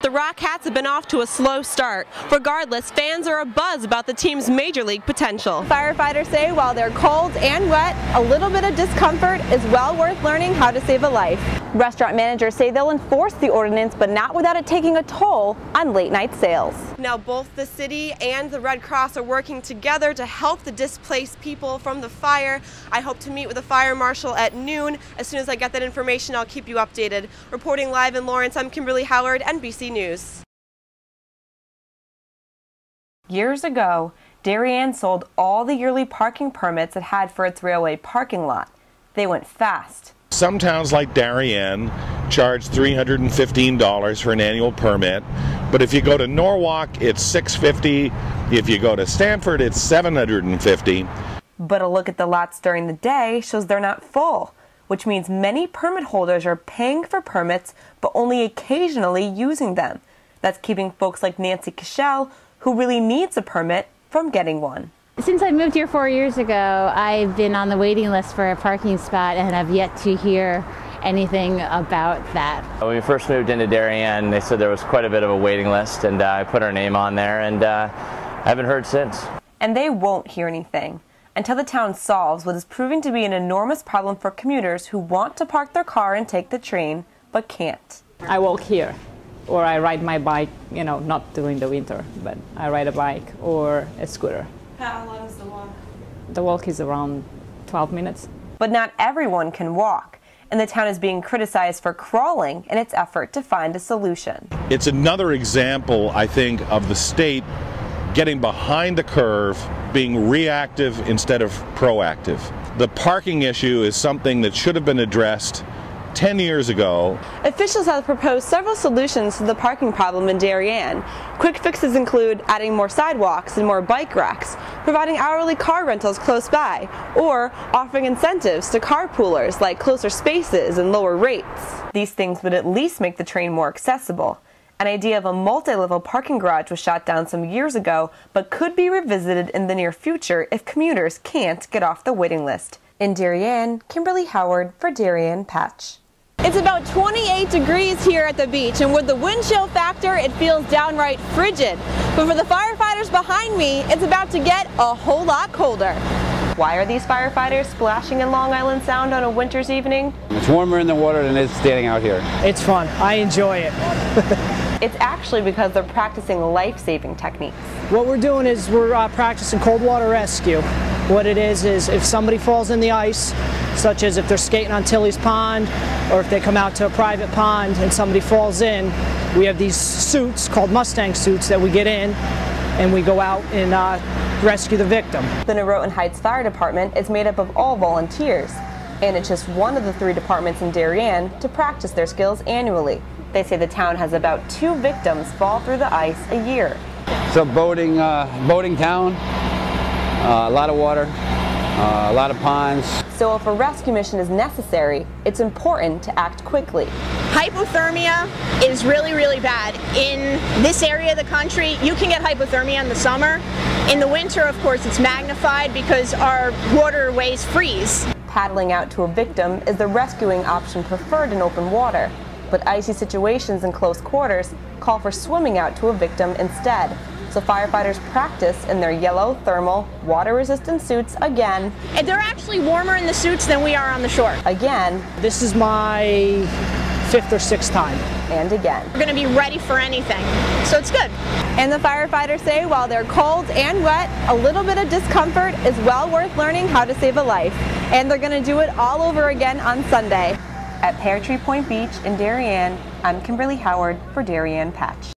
The Rockcats have been off to a slow start. Regardless, fans are abuzz about the team's major league potential. Firefighters say while they're cold and wet, a little bit of discomfort is well worth learning how to save a life. Restaurant managers say they'll enforce the ordinance, but not without it taking a toll on late night sales. Now both the city and the Red Cross are working together to help the displaced people from the fire. I hope to meet with the fire marshal at noon. As soon as I get that information, I'll keep you updated. Reporting live in Lawrence, I'm Kimberly Howard, NBC News. Years ago, Darien sold all the yearly parking permits it had for its railway parking lot. They went fast. Some towns like Darien charge $315 for an annual permit, but if you go to Norwalk, it's $650. If you go to Stamford, it's $750. But a look at the lots during the day shows they're not full, which means many permit holders are paying for permits but only occasionally using them. That's keeping folks like Nancy Cashel, who really needs a permit, from getting one. Since I moved here 4 years ago, I've been on the waiting list for a parking spot and have yet to hear anything about that. When we first moved into Darien, they said there was quite a bit of a waiting list, and I put our name on there, and I haven't heard since. And they won't hear anything until the town solves what is proving to be an enormous problem for commuters who want to park their car and take the train, but can't. I walk here, or I ride my bike, not during the winter, but I ride a bike or a scooter. How long is the walk? The walk is around 12 minutes. But not everyone can walk, and the town is being criticized for crawling in its effort to find a solution. It's another example, I think, of the state getting behind the curve, being reactive instead of proactive. The parking issue is something that should have been addressed 10 years ago. Officials have proposed several solutions to the parking problem in Darien. Quick fixes include adding more sidewalks and more bike racks, providing hourly car rentals close by, or offering incentives to carpoolers like closer spaces and lower rates. These things would at least make the train more accessible. An idea of a multi-level parking garage was shot down some years ago, but could be revisited in the near future if commuters can't get off the waiting list. In Darien, Kimberly Howard for Darien Patch. It's about 28 degrees here at the beach, and with the wind chill factor, it feels downright frigid. But for the firefighters behind me, it's about to get a whole lot colder. Why are these firefighters splashing in Long Island Sound on a winter's evening? It's warmer in the water than it's standing out here. It's fun. I enjoy it. It's actually because they're practicing life-saving techniques. What we're doing is we're practicing cold water rescue. What it is if somebody falls in the ice, such as if they're skating on Tilly's Pond, or if they come out to a private pond and somebody falls in, we have these suits called Mustang suits that we get in, and we go out and rescue the victim. The Norotan Heights Fire Department is made up of all volunteers, and it's just one of the 3 departments in Darien to practice their skills annually. They say the town has about 2 victims fall through the ice a year. It's a boating town, a lot of water, a lot of ponds. So if a rescue mission is necessary, it's important to act quickly. Hypothermia is really, really bad. In this area of the country, you can get hypothermia in the summer. In the winter, of course, it's magnified because our waterways freeze. Paddling out to a victim is the rescuing option preferred in open water, but icy situations in close quarters call for swimming out to a victim instead. So firefighters practice in their yellow, thermal, water-resistant suits again. And they're actually warmer in the suits than we are on the shore. Again. This is my 5th or 6th time. And again. We're going to be ready for anything, so it's good. And the firefighters say while they're cold and wet, a little bit of discomfort is well worth learning how to save a life. And they're going to do it all over again on Sunday. At Pear Tree Point Beach in Darien, I'm Kimberly Howard for Darien Patch.